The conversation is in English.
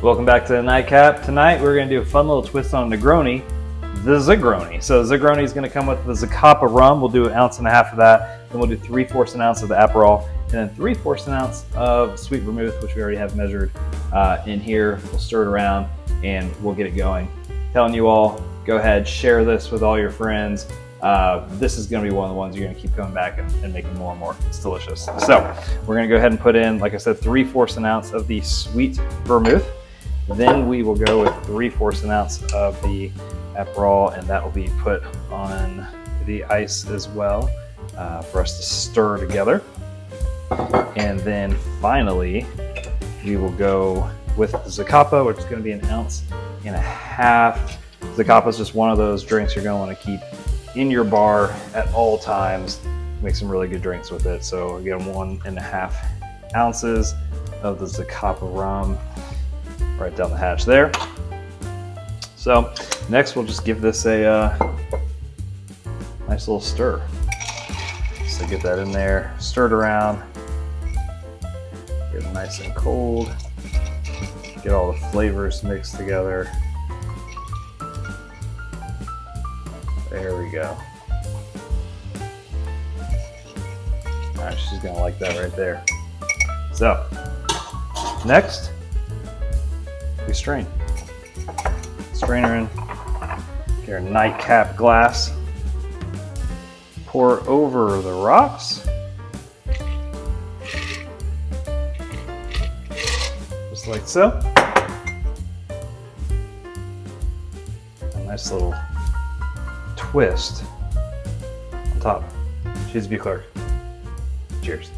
Welcome back to the nightcap. Tonight we're going to do a fun little twist on Negroni, the Zegroni. So Zegroni is going to come with the Zacapa rum. We'll do 1.5 ounces of that. Then we'll do 3/4 ounce of the Aperol, and then 3/4 ounce of sweet vermouth, which we already have measured in here. We'll stir it around and we'll get it going. Telling you all, go ahead, share this with all your friends. This is going to be one of the ones you're going to keep coming back and making more and more. It's delicious. So we're going to go ahead and put in, like I said, 3/4 ounce of the sweet vermouth. Then we will go with 3/4 ounce of the Aperol, and that will be put on the ice as well for us to stir together. And then finally, we will go with the Zacapa, which is going to be 1.5 ounces. Zacapa is just one of those drinks you're going to want to keep in your bar at all times. Make some really good drinks with it. So again, 1.5 ounces of the Zacapa rum right down the hatch there. So next we'll just give this a nice little stir. So get that in there, stir it around, get it nice and cold, get all the flavors mixed together. There we go. All right, she's gonna like that right there. So next, we strain. Strainer in, get our nightcap glass, pour over the rocks, just like so. A nice little twist on top. Cheers, be clerk. Cheers.